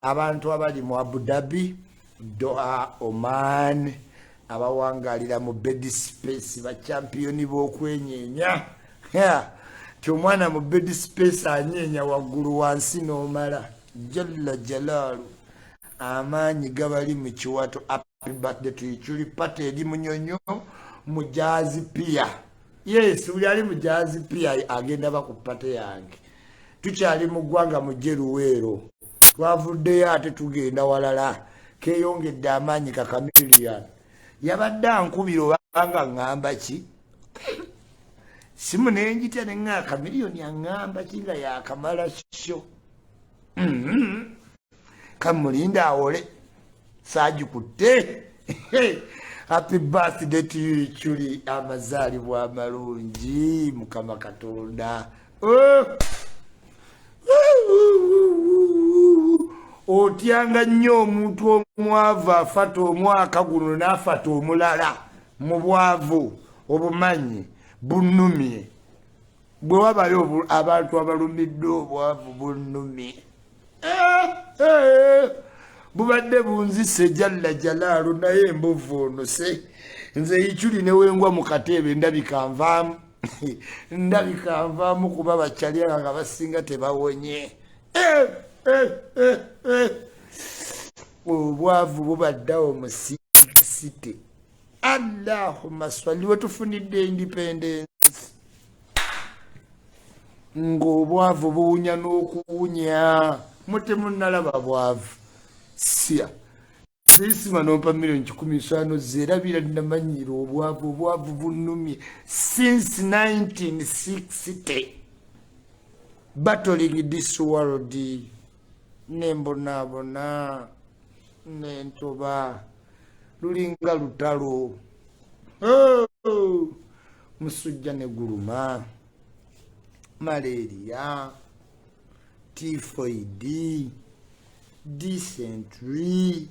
abantu abali mu Abu Dhabi, Doha, Oman, abawangalira mu bed space ba championi b'okwenyenya. Omwana mu bed space anyenya waggulu wansi n'omala. Jalla jalalu. Amaanyi gabali mu kiwato. Happy birthday to you. Chuli pate edi munyonyo mujazi pia. Yes, uli ali mujazi pia agenda bakupate yange. Tukyali mu Gwanga Mujje Luweero. Twavuddeyo ate tugenda walala. Keeyongedde amaanyi ka Chameleone. Yabadde ankubira obanga ngamba ki? Simu nenjita ne nga Chameleone angamba ki nga yakamala kyo. Kamulinda awole. Saagikutte. Happy birthday to you, Chuli. Amazaalibwa amalungi Mukama Katonda. Otyanga nnyo omuntu omwavu afata omwaka guno n'afata omulala mu bwavu obumanyi bunnumye. Bwe wabayo abantu abalumiddwa obwavu bunnumye. Bubadde bunzise Jalla Jalaalu naye embuvu ono se. Nze Ichuli ne wengwa mu katebe ndabika nvaamu kuba bakyalya nga basinga tebawonye. Obwavu bubaddawo mu site. Allahumma swali wetufunidde independence. Ng'obwavu buwunya n'okuwunya. Mutemu nalaba bwavu. Sia. Isma nompa milioni 15 zerabira namanyira obwavu bunnumye since 1960. Battling this world. Nembonabona nentoba lulinga lutalo. Musujja ne guluma, malaria, typhoid, dysentery,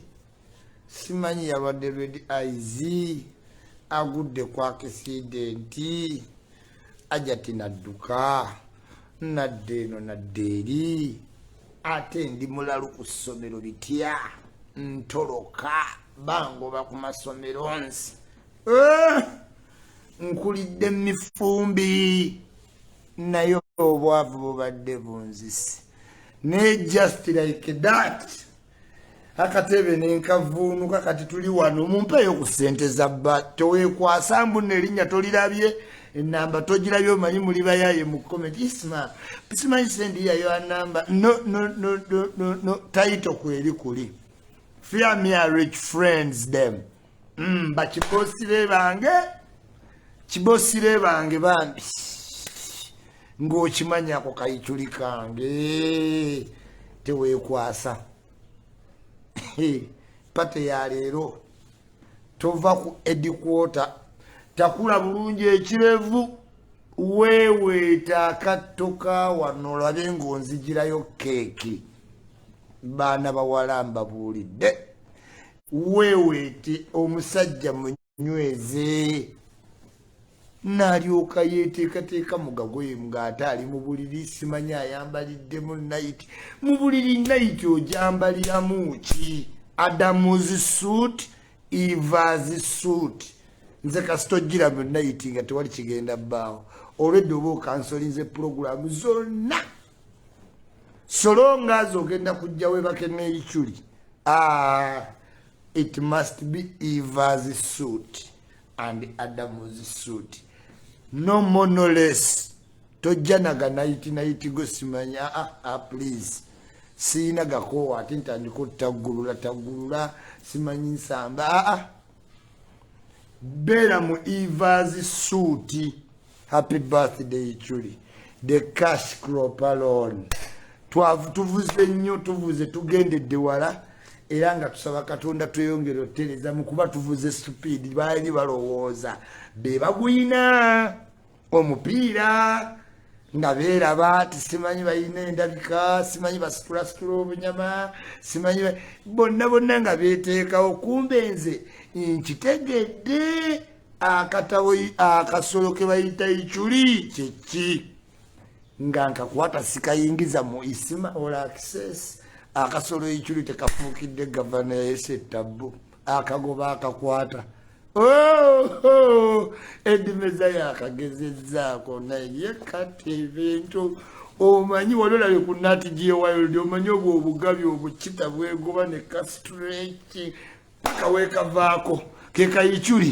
simanyi yabadde red eyes, agudde kwa accident, ajati nadduka, nadde eno nadde eri. Ate ndi mulalu ku ssomero litya ntoloka bangoba ku masomero nsi. Nkulidde mifumbi nayo obwavu bubadde bunzisi. Ne just like that. Akatebe nenkavuunuka kati tuli wano mumpeyo ku ssente za bba toweekwasa mbunne erinnya tolirabye. Enamba togirabye omanyi muli bayaye mu comment. Isma simanyi sendi yayo namba. No title kweri kuli. Fear me are rich friends them. Bakibosire bange bambi. Ng'okimanya ako Kayituli kange teweekwasa. Pate ya leero tova ku headquarter. Takula bulungi ekirevu weeweeta akattoka wano olabe ng'onzigirayo keeki. Baana bawala mbabuulidde. Weeweete omusajja munyweze. N'alyoka yeeteekateeka mu gagoye ng'ate ali mu buliri simanyi ayambaliddemu nayiti. Mu buliri nayiti ogyambaliramu ki? Adamu's suit, Eva's suit. Nze kasitogira mu nayiti nga tewali kigenda bbaawo. Olwedde oba okansolinze program zonna. Solonga zogenda kujja webake n'Ichuli. It must be Eva's suit and Adam's suit. No more no less. Tojanaga naiti go simanya. Please. Sina gako ati ntandiko tagulula simanyi nsamba. Bera mu Eva's suit. Happy birthday Ichuli. The cash crop alone. Tuvuze nnyo tuvuze tugendedde wala era nga tusaba Katonda tweyongere otereza mu kuba tuvuze stupid baali balowooza be bagwina omupiira nga beeraba ati simanyi balina endabika simanyi basitula obunyama simanyi bonna nga beeteekawo kumbe nze nkitegedde akatawo akasolo ke bayita Ichuli kyeki nga nkakwata sikayingiza mu Isma Olaxess akasolo ekyuli tekafukidde gavana yesettabu akagoba akakwata edimeza yakagezezzaako naye kati ebintu omanyi walolabe ku nati gyewayolde omanyi obwo obugabi obukita bwegoba ne kastreki kawekavaako kekayikyuli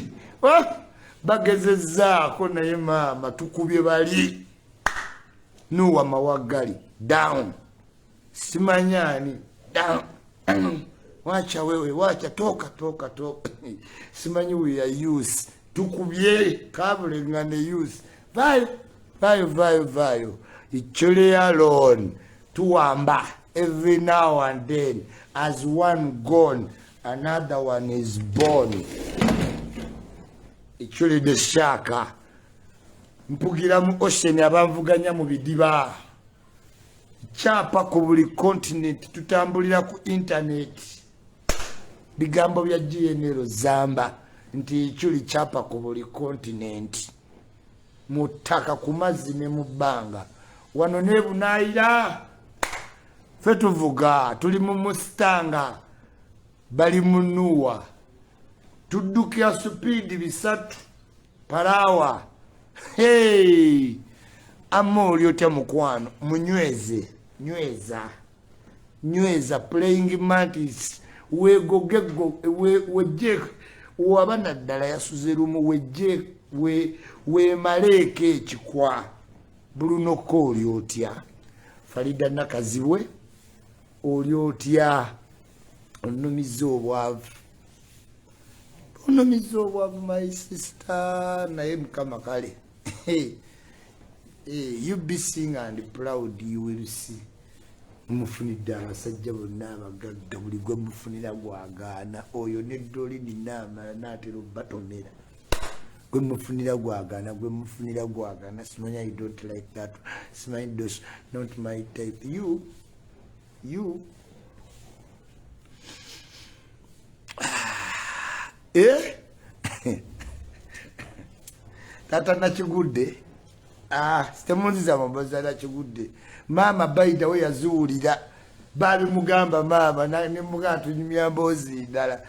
bagezezzaako naye maama tukubye bali nuwa mawagali down simanyani down wacha wewe wacha toka simanyi we are use tukubye kabulengane use vayo ichole alone tuwamba every now and then as one gone another one is born ichole the shaka mpugira mu ocean abavuganya mu bidiba chapa ku buli continent tutambulira ku internet bigambo bya GNL zamba nti ichuli chapa ku buli continent mutaka ku mazzi ne mu bbanga wano ne bunaayira fe tuvuga tuli mu mustanga bali munuwa tudukya speed bisatu parawa hey amoli otya mukwano munyweze nyweza playing mantis weje wabana ddala yasuze lumu we maleke ekikwa Bruno ko olyotya Farida nakazibwe olyotya onumizo obwavu my sister naye mukama kale you be sing and proud you will see mufunidde abasajja bonna abagagga buli gwe mufunira gwagaana oyo neddoli ninamala natera batomera gwe mufunira gwagaana simanya you don't like that simanya those not my type you tata nakigudde sitemunziza mabaza nakigudde mama baida we yazuulira bali mugamba mama ne mugamba tunyumya mbozi ndala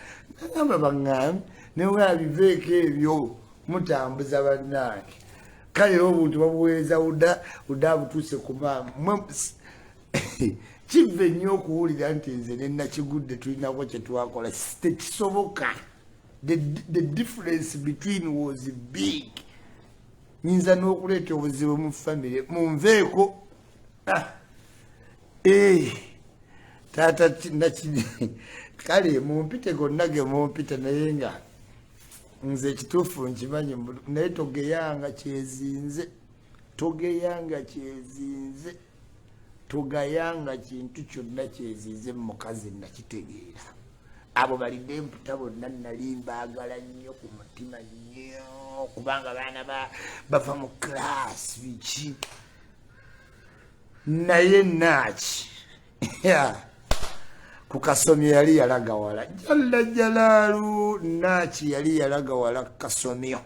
nagamba baŋŋambi newe abiveeko ebyo mutambuza bannange kale obuntu babuweereza udda butuuse ku maama kive nnyo okuwulira nti nze ne nakigudde tulinako kye twakola tekisoboka the difference between was big nyinza n'okuleeta obuzibu mu family munveeko tata kale mumpite gonna ge mumpite naye nga nze ekituufu nkimanyi naye togeyanga togayanga kintu kyonna kyezinze mu mukazi nakitegeera abo balidde emputa bonna nali mbaagala nnyo ku mutima nnyo kubanga baana bava mu class biki naye naki ku kasomyo yali yalaga wala jalla jalaalu naki yali yalaga wala kasomyo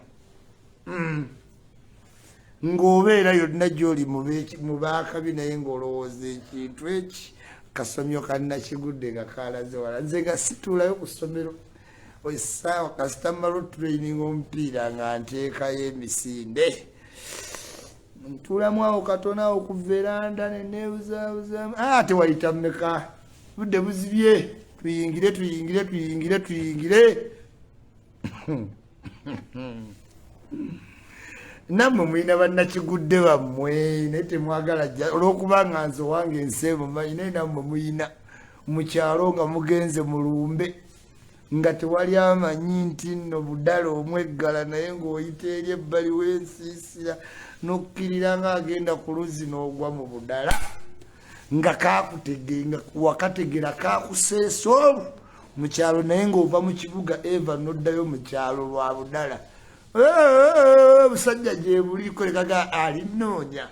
ng'obeera yonna gy'oli mu baakabi naye ng'olowooza ekintu eki kasomyo kannakigudde nga kaalaze wala nze nga situulayo ku ssomero essaawa kasita malo training omupiira nga nteekayo emisinde ntuulamu awo katono awo ku veranda neneebuzaabuzamu tewayita mmeka budde buzibye tuyingire nammwe mulina bannakigudde bammwe naye temwagala olw'okuba nga nze owange enseemu manyi naye nammwe muyina mu kyalo nga mugenze mu lumbe nga tewali amanyi nti nno budala omweggala naye ng'oyita eri ebbali w'ensiisira n'okkirira ng'agenda ku luzzi n'ogwa mu budala nga wakategera kakuseesa olwo mu kyalo naye ng'ova mu kibuga eva n'oddayo mu kyalo lwa budala busajja gye buliko lekaga alinoonya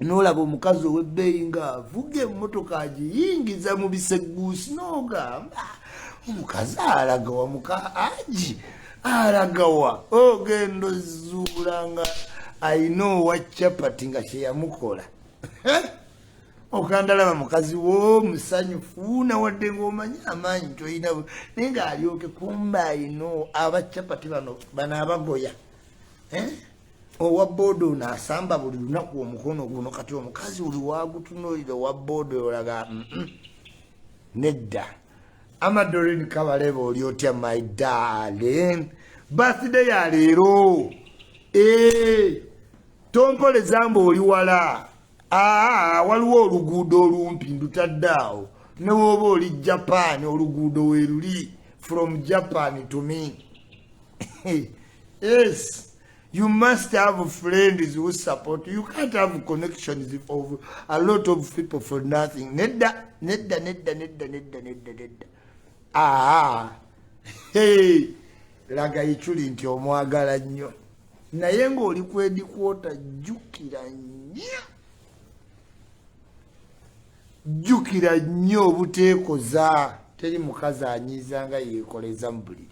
n'olaba omukazi ow'ebbeeyi ng'avuga emmotoka agiyingiza mu biseguusi n'ogamba omukazi alagawa mukaaji alagawa ogenda ozuula nga ayina owa capati nga kyeyamukola okandalaba mukazi wo musanyufu nawadde ng'omanyi amaanyi toyina naye ng'alyoke kumba ino abacapati bano abagoya owa booda ono asamba buli lunaku omukono guno kati omukazi oli wagutunuulira owa booda olaga nedda. Amadorini Kabaleba oli otya my darling birthday ya leero tompole zamba oli wala waliwo oluguudo olumpi ndutadde awo ne woba oli Japan oluguudo weeruli from Japan to me. Yes, you must have friends who support you. You can't have connections of a lot of people for nothing. Nedda. Hey, laga ichuli nti omwagala nnyo naye ng'oli kwedikwota jjukira nnyo obuteekoza teri mukazi anyiiza nga yeekoleza mu buliri.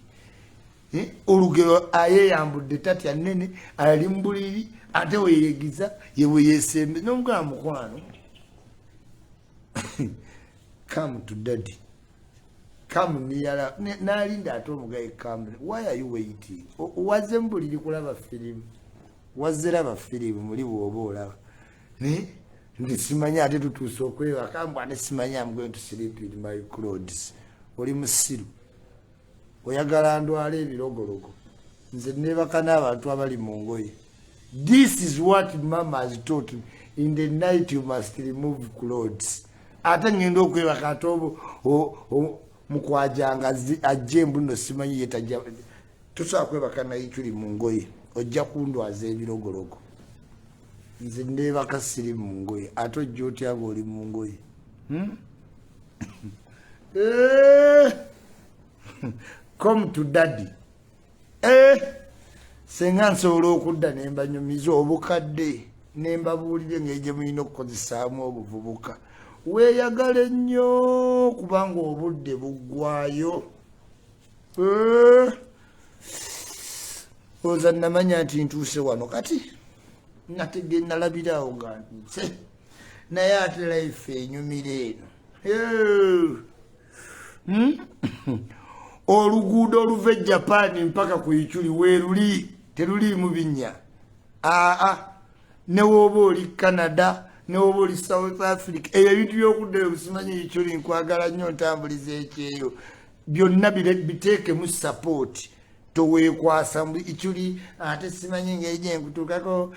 Olugero ayeyambudde tatya nnene ali mu buliri ate weyegiza yewe yeesembe n'omugala mukwano. Come to daddy. Come near Nalinda told guy come. Why are you waiting? Was embody kulaba film? Was there a film? Muli wobola. Ne? Ndisimanya ate tutusokwe akamba ndisimanya I'm going to sleep with my clothes. Oli musiru. Oyagala ndwala ebirogologo. Nze nebakana abantu abali mu ngoye. This is what mama has taught me. In the night you must remove clothes. Ate ngenda okwebaka atobo mukwajanga ajembu no simanyi yetajja tusobola kwebaka naye tuli mu ngoye ojja kundwaza ebirogologo. Nze neebaka siri mu ngoye ate ojja otya ng'oli mu ngoye. Come to daddy. Senga nsobola okudda ne mbanyumiza obukadde ne mbabuulire ng'egye mulina okukozesaamu obuvubuka. Weeyagale nnyo kubanga obudde buggwayo. Oza namanya nti ntuuse wano kati natege nalabiraawo nga ntuuse naye ate life enyumira eno. Oluguudo oluva e Japan mpaka ku Ichuli weeruli teruliimu binnya. Ne wooba oli Canada ne woba oli South Africa ebyo ebintu by'okuddayo busimanyi Ichuli nkwagala nnyo ntambuliza ekyeyo byonna biteekemu support toweekwasa Ichuli ate simanyi ng'eje nkutuukako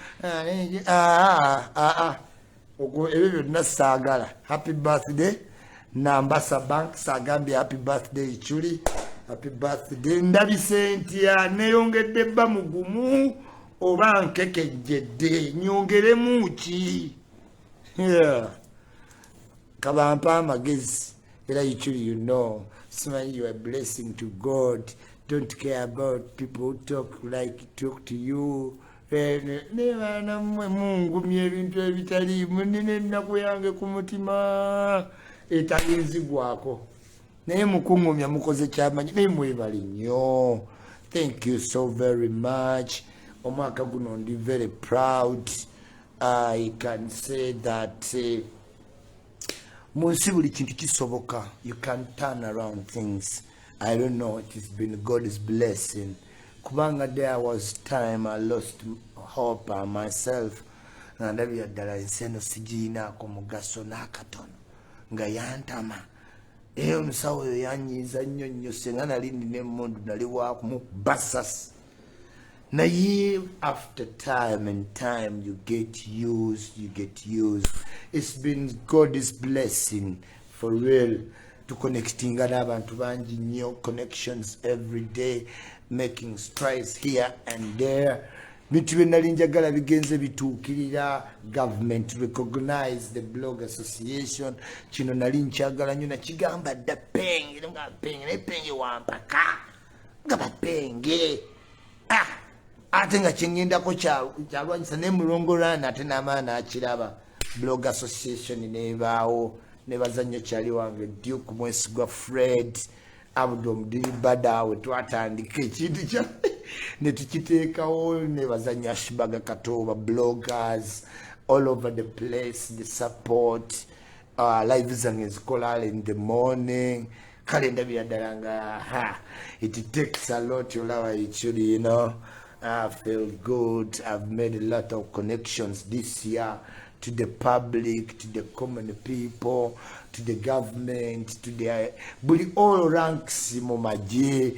ebyo byonna saagala. Happy birthday Nambasa Bank sagambye happy birthday Ichuli. Happy birthday ndabise ntya neeyongedde bba mugumu oba nkekejjedde nyongeremu ki. Kabampa amagezi era Ichuli you know smile you are a blessing to God. Don't care about people who talk to you. Nebaana mmwe mungumya ebintu ebitaliimu nina ennaku yange ku mutima etayinzigwako naye mukungumya mukoze kyamanyi naye mwebali nnyo. Thank you so very much. Omwaka guno ndi very proud. I can say that munsi buli kintu kisoboka. You can turn around things. I don't know, it has been God's blessing. Kubanga there was time I lost hope on myself. Nandabira ddala enseno sigiinaako mugaso n'akatono nga yantama. Omusawo oyo yanyiiza nnyo nnyo senga nali nina emmundu nali wakumubasasi. Naye after time and time you get used. It's been God's blessing for real to connecting n'abantu bangi nnyo, connections every day, making strides here and there. Bintu bye nali njagala bigenze bituukirira. Government recognize the blog association. Kino nali nkyagala nnyo nakigamba dda penge naye penge wampaka nga bapenge. Ate nga kyengendako kyalwanyisa ne mulongolana ate n'amaana akiraba. Blog association nebaawo ne bazannyo kyali wange Duke Mwesigwa Fred Abdul Mdiri Badawe twatandika ekintu kya ne tukiteekawo ne bazannyo Ashibaga Katoba bloggers all over the place, the support live zange zikola in the morning calendar byadalanga it takes a lot actually, you know. I feel good. I've made a lot of connections this year to the public, to the common people, to the government, to the all ranks, Mujje,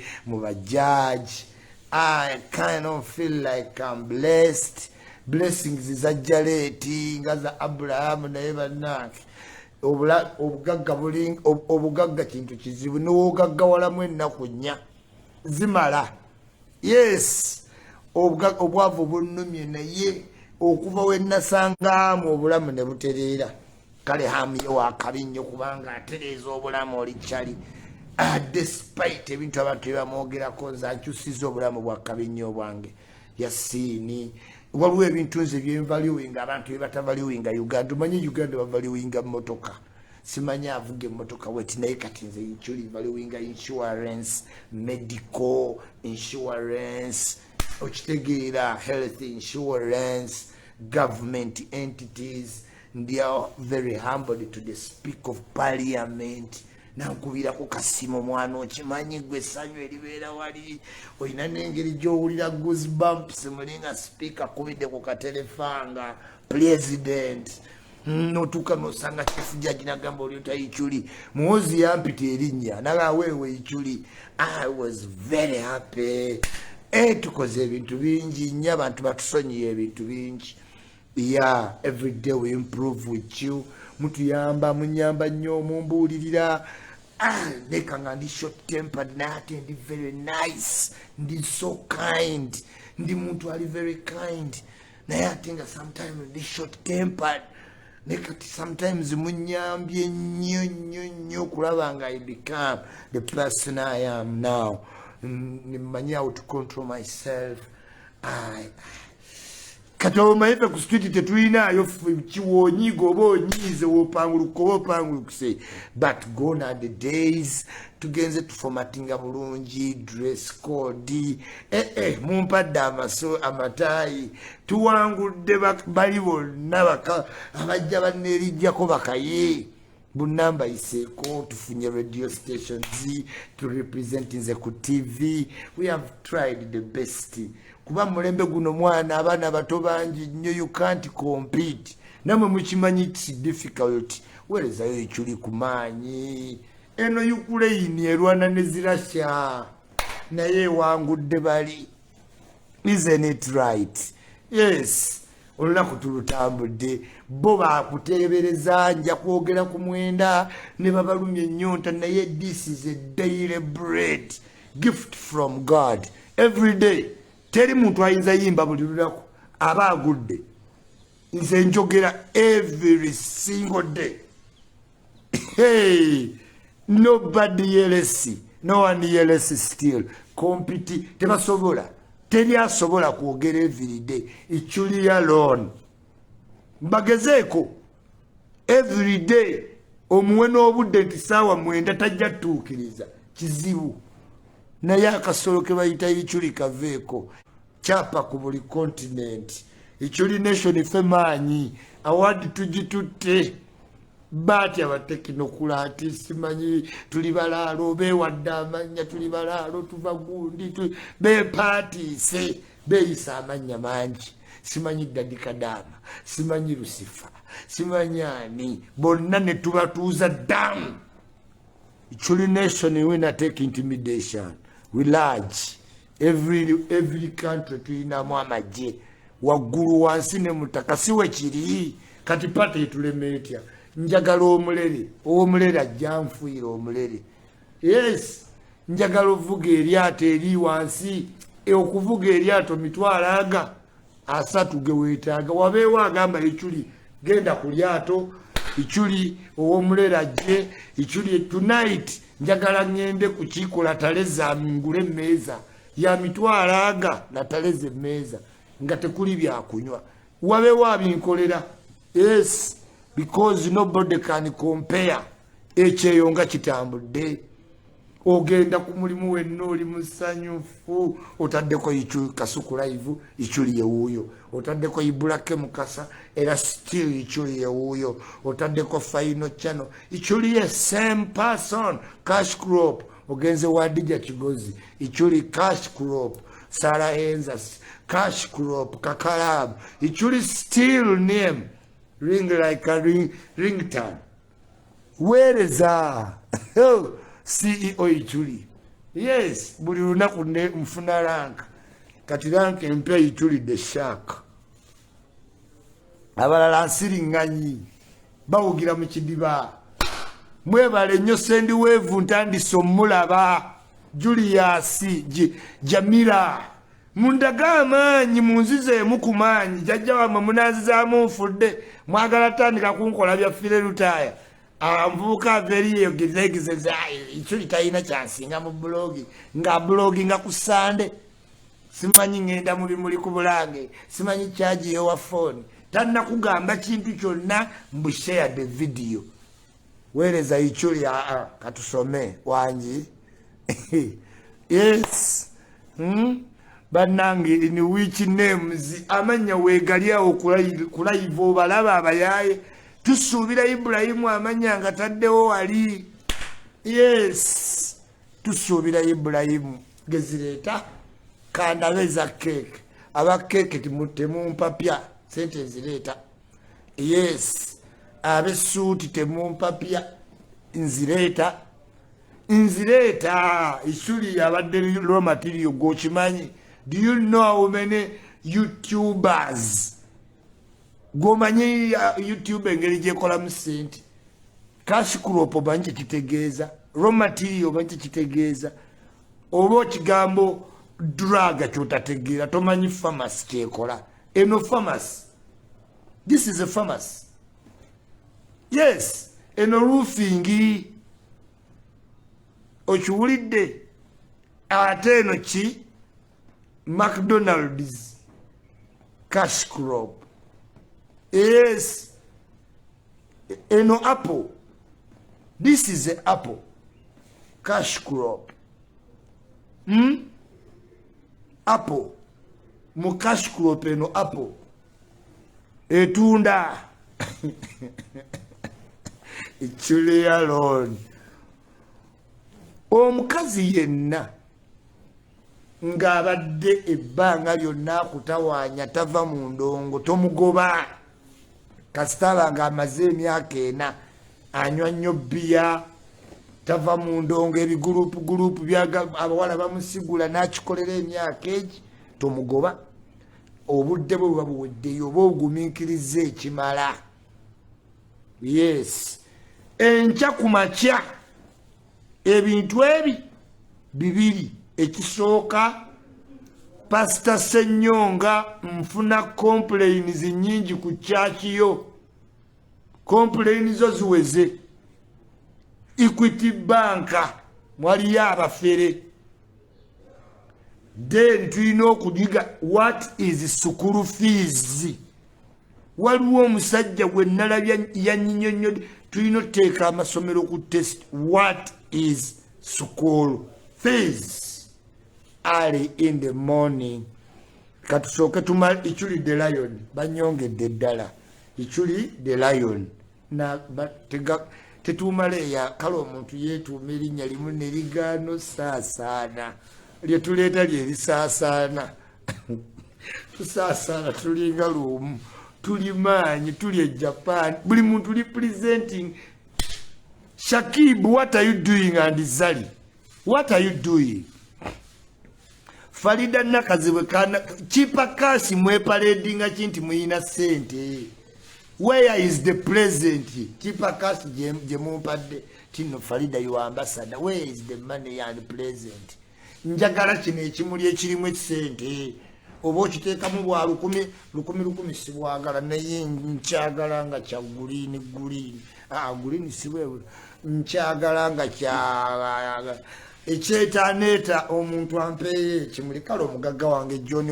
judge. I kind of feel like I'm blessed. Blessings is exaggerating as Abraham never knock. Obugagga kintu kizibu n'ogaggawalamu ennaku nnya zimala. Yes, obwavu bunnumye naye okuva we nasangaamu obulamu ne butereera. Kale hamye wakabi nnyo kubanga atereeza obulamu oli kyali. Despite ebintu abantu bamwogerako nze akyusiza obulamu bwa kabi nnyo bwange. Yasiini waliwo ebintu nze byenvaluwinga abantu byebatavaluwinga Uganda. Omanyi Uganda bavaluwinga mmotoka. Simanyi avuga emmotoka weti naye kati nze nkyuli valuwinga insurance, medical insurance, okitegeera health insurance, government entities. They are very humbled to the speak of parliament. Nankubira ku kasimu mwana okimanyi gwe essanyu eribeera wali olina n'engeri gy'owulira goosebumps mulinga speaker kubidde ku katelefanga president notuuka nosanga kifuja ginagamba oli otayikyuli muwozi yampita erinnya nagaweewe ikyuli. I was very happy. Tukoze ebintu bingi nnyo abantu batusonyiye ebintu bingi. Yeah, every day we improve with you. Mutuyamba munyamba nnyo mumbuulirira. Nekanga ndi short tempered nate ndi very nice. Ndi so kind. Ndi muntu ali very kind. Naye ate nga sometimes ndi short tempered. Nekati sometimes munyambye nnyo kulaba nga I become the person I am now. Nimanyi how to control myself. Kati omayive ku street tetulinayo kiwonyi goba onyiize wopangulukuse. But gone are the days tugenze tuformatinga bulungi dress code. Mumpadde amatayi tuwangudde bali bonna abajja bannerijjako bakaye. Bunamba iseko tufunye radio stations to represent nze ku TV. We have tried the best. Kuba mulembe guno mwana abana bato bangi nnyo you can't compete. Namwe mukimanyi it's difficult. Werezayo ekyuli kumaanyi. Eno Ukraine erwana ne Russia. Naye wangudde bali. Isn't it right? Yes. Olunaku tulutambudde bo bakuteebereza nja kwogera ku mwenda ne babalumya ennyonta naye this is a daily bread gift from God every day. Teri muntu ayinza yimba buli lunaku aba agudde. Nze njogera every single day. Hey, nobody else, no one else still compete. Tebasobola. Teri asobola kwogera every day. Ichuli alone. Mbagezeeko every day omuwe n'obudde nti saawa mwenda tajja tuukiriza kizibu. Naye akasolo ke bayita ichuli kaveeko kyapa ku buli continent. Ichuli nation ffe maanyi awadi tugitutte. Bati abatekinokulaati simanyi tuli balaalo beewadde amanya tuli balaalo tuva gundi beepaatiise beeyisa amanya mangi. Simanyi Dadikadama, simanyi Lucifer, simanyi ani bonna ne tubatuuza down. Ichuli nation we not take intimidation. We large. Every country tulinamu amagye waggulu wansi ne mutaka siwe kiri kati pate tulemetya. Njagala omulere ajja nfuira omulere. Yes, njagala ovuga eryato eri wansi okuvuga eryato mitwalo aga 3 ge weetaaga. Wabeewo agamba ichuli genda ku lyato ichuli ow'omulere ajje ichuli tonight njagala ngende ku kiiko lataleza ngule emmeeza ya mitwalo aga lataleza emmeeza nga tekuli byakunywa. Wabeewo abinkolera. Yes, because nobody can compare. Ekyeyo nga kitambudde ogenda ku mulimu wenna oli musanyufu otaddeko ichu kasuku live ichuli yewuyo otaddeko ibulake mukasa era still ichuli yewuyo otaddeko final channel ichuli ye same person cash crop ogenze wadija kigozi ichuli cash crop Sara Enzas cash crop kakalab ichuli still name ring like a ringtone where is CEO ichuli yes buli lunaku ne mfuna rank kati rank empya ichuli the shark abalala nsiriŋŋanyi bawugira mu kidiba mwebale nnyo sendi weevu ntandise omulaba Julius Jamila mundaga amaanyi munzizeemu ku maanyi jajja wamwe munazizaamu nfudde mwagala tandika kunkola bya fire lutaya amvuka veriyo gizegizeza ichuli tayina kyansinga mu blogi nga blogi nga ku Sunday simanyi ngenda mu bimuli ku bulange simanyi charge yo wa phone tanna kugamba kintu kyonna mbu share the video wereza ichuli katusome wanji yes banange in which names amanya wegalyawo kulaive obalaba abayaye tusuubira Ibrahimu amanya nga taddewo wali yes tusuubira Ibrahimu gezireta kandabeza cake aba cake temumpapya sente zireta yes abe suit temumpapya nzireta ishuli abadde raw material go kimanyi. Do you know how many YouTubers gomanyi YouTube engeri gyekola mu sente cash crop banje kitegeeza raw material banje kitegeeza obo kigambo drug kyotategeera tomanyi pharmacy kyekola eno pharmacy this is a pharmacy yes eno roofing okiwulidde ate eno ki McDonald's cash crop yes eno apple this is a apple cash crop apple mu cash crop eno apple etunda ichuli alone omukazi yenna ng'abadde ebbanga lyonna akutawanya tava mu ndongo tomugoba kasitaba ng'amaze emyaka 4 anywa nnyo bbiya tava mu ndongo ebigurupu abawala bamusigula n'akikolera emyaka egi tomugoba obudde bwe buba buweddeyo oba ogumiikiriza ekimala yes enkya ku makya ebintu ebi bibiri ekisooka Pastor Senyonga mfuna complaints nyingi ku chachiyo complaints zo ziweze Equity Bank mwali abafere then tulina okudiga what is school fees waliwo omusajja gwe nalabya yanyinyonyo tulina teeka amasomero ku test what is school fees early in the morning katusoke tumal ichuli the lion banyongedde ddala ichuli the lion na batega tetumale ya kalo omuntu yetuuma erinnya limu ne ligaano saasaana lye tuleeta lye lisaasaana tusaasaana tulinga lumu tuli maanyi tuli e Japan buli muntu representing Shakib. What are you doing? And Zali, what are you doing? Farida nakaziwe kana chipa kasi mweparedinga chinti muina sente. Where is the present? Chipa kasi jemumpadde tino Farida you ambassador. Where is the money and present? Njagala kino ekimuli ekirimu sente. Obo kiteeka mu bwa 10 sibwagala naye nkyagala nga kya green green siwewe nkyagala nga kya ekyetaneeta omuntu ampeye kimuli kale omugagga wange John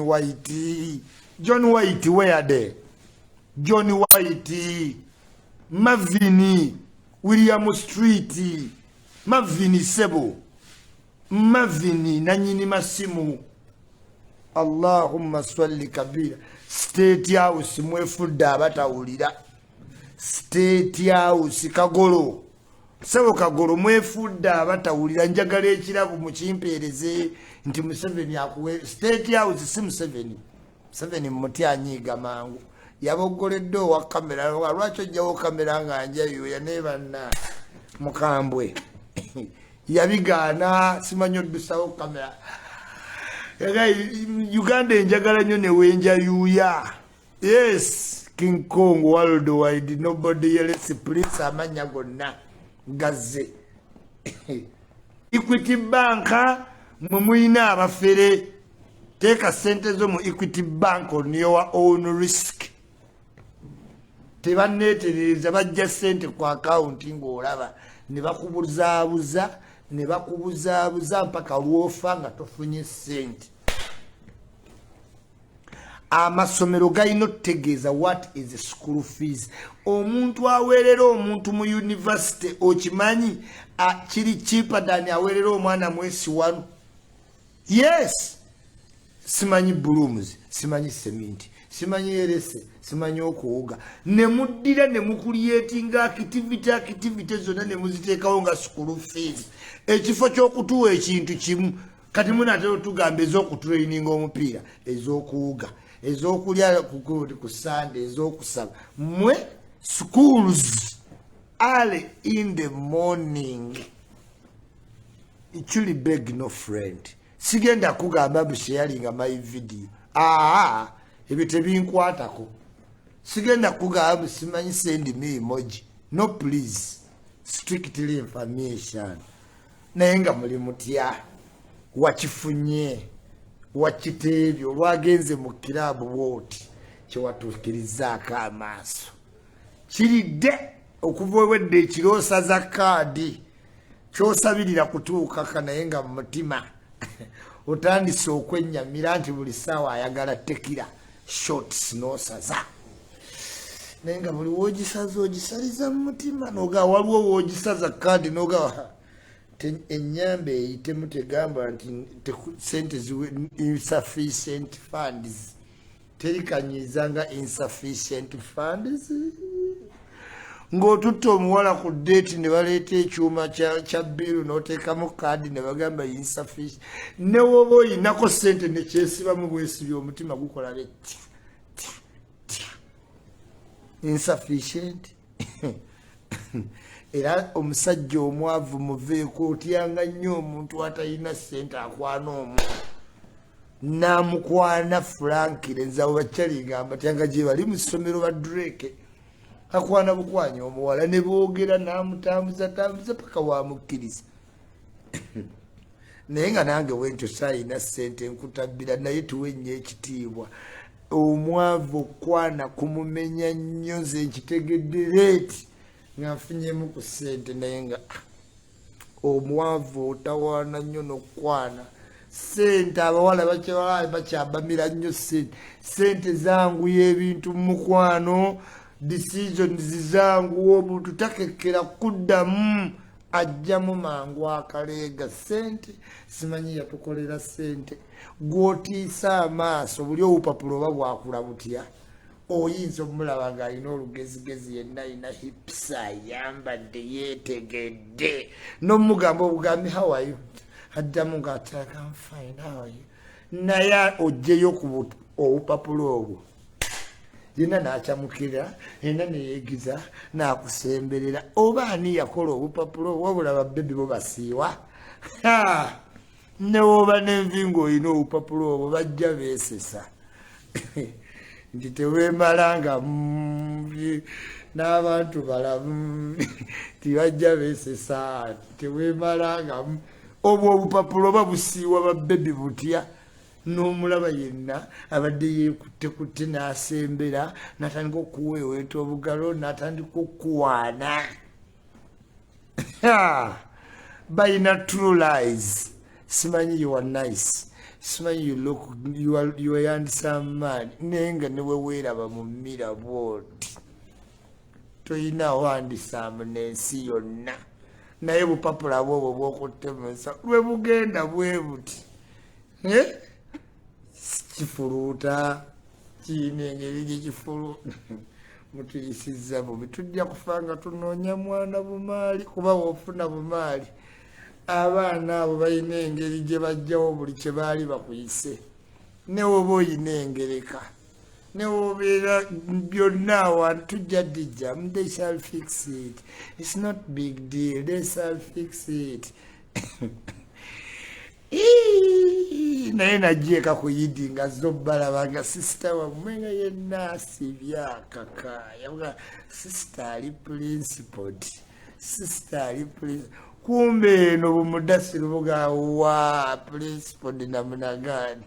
White where there John White Mavini William Street Mavini Sebo Mavini nanyini masimu Allahumma swalli kabira State House mwefudda abatawulira State House Kagolo Sabo Kagolo mwefudda abatawulira njagala ekirabu mukimpeereze nti Museveni akuwe State House si Museveni muti anyiga mangu yabogoledde wa kamera lwaki ojjawo kamera nga njayo yanebanna mukambwe yabigaana simanyi oddusawo kamera Uganda enjagala nnyo ne wenja yuya yes King Kong worldwide nobody else please amanya gonna gaze Equity Bank mumuyina abafere teka sente zo mu Equity Bank on your own risk tebanetereza bajja sente ku account ng'olaba ne bakubuzaabuza mpaka lwofa nga tofunye sente amasomero galina okutegeeza what is the school fees omuntu aweerera omuntu mu university okimanyi kiri cheaper than aweerera omwana mwesi wano yes simanyi blooms simanyi cement simanyi erese simanyi okuwuga ne muddira ne mukulietinga activity zonna ne muziteekawo nga school fees ekifo ky'okutuwa ekintu kimu kati munatera otugamba ez'okutraininga omupiira ez'okuwuga ezokulya ku Sunday ezokusaba mwe schools early in the morning ichuli beg no friend sigenda kugamba busharinga my video ebyo tebinkwatako sigenda kugamba simanyi send me emoji no please strictly information naye nga muli mutya wakifunye wakitebyo lwagenze mu kirabu woti kyewatuukirizaako amaaso kiridde okuva owedde ekiroosa za kaadi kyosabirira kutuukaka naye nga mu mutima otandise okwennyamira nti buli ssaawa ayagala tekira shots n'osaza naye nga buli woogisaza ogisaliza mu mutima noga waliwo woogisaza kaadi noga enyambe eyitemu tegamba nti sente ziwe insufficient funds terikanyizanga insufficient funds ng'otutta omuwala ku date ne baleeta ekyuma kya biru n'oteekamu kaadi ne bagamba insufficient ne woba oyinako sente ne kyesibamu bwesibya omutima gukola betti insufficient era omusajja omwavu muveeko otyanga nnyo omuntu atalina sente akwana omu namukwana frankireza bakyalingamba tyanga gye bali mu ssomero ba Drake akwana bukwanya omuwala ne boogera namutambuza paka wamukkiriza naye nga nange wentyo saayina sente nkutabbira naye tuwennya ekitiibwa omwavu okwana kumumenya nnyo nze nkitegedde leeti nga nfunyemu ku sente naye nga omwavu otawaana nnyo n'okwana sente abawala bakyabamira nnyo sente zanguya ebintu mu mukwano decisions zanguwa omuntu takekera kuddamu ajjamu mangu akaleega sente simanyi yatukolera sente gwotiisa amaaso buli obupapula oba bwakula butya oyinza omulaba ng'alina olugezigezi yenna alina hipsa ayambadde yeetegedde n'omugamba obugambi how are you addamu ng'ataka I'm fine how are you naye ojjeyo ku obupapula obwo yenna n'akyamukira yenna neyeegiza n'akusemberera oba ani yakola obupapula obwo wabula babbebi bo basiiwa ne woba n'envi ng'olina obupapula obwo bajja beesesa nti teweemala nga n'abantu balamu tibajja beesesa teweemala nga obwo obupapula oba busiiwa babbebi butya n'omulaba yenna abadde yeekuttekutte n'asembera n'atandika okuweeweeta obugalo n'atandika okuwaana balina true lies simanyi you are nice simanyi you look you are handsome man naye nga ne weweeraba mu mmira bwoti toyina wandisaamu n'ensi yonna naye bupapula bwobwo bwokutemesa lwe bugenda bwe buti kifuluuta kiina engeri gyekifuluuta mutuyisizza bubi tujja kufa nga tunoonya mwana bumaali kuba woofuna bumaali abaana abo balina engeri gye bajjawo buli kye baali bakuyise newoba oyina engereka newobeera byonna awantu tujja dijjamu they shall fix it. It's not big deal, they shall fix it. naye najeeka ku yidi nga zo balabanga sisita wammwe nga yenna asibya akakaaya sisita ali principled sisita ali kumbe eno bumudasiru bugawa principled namunagani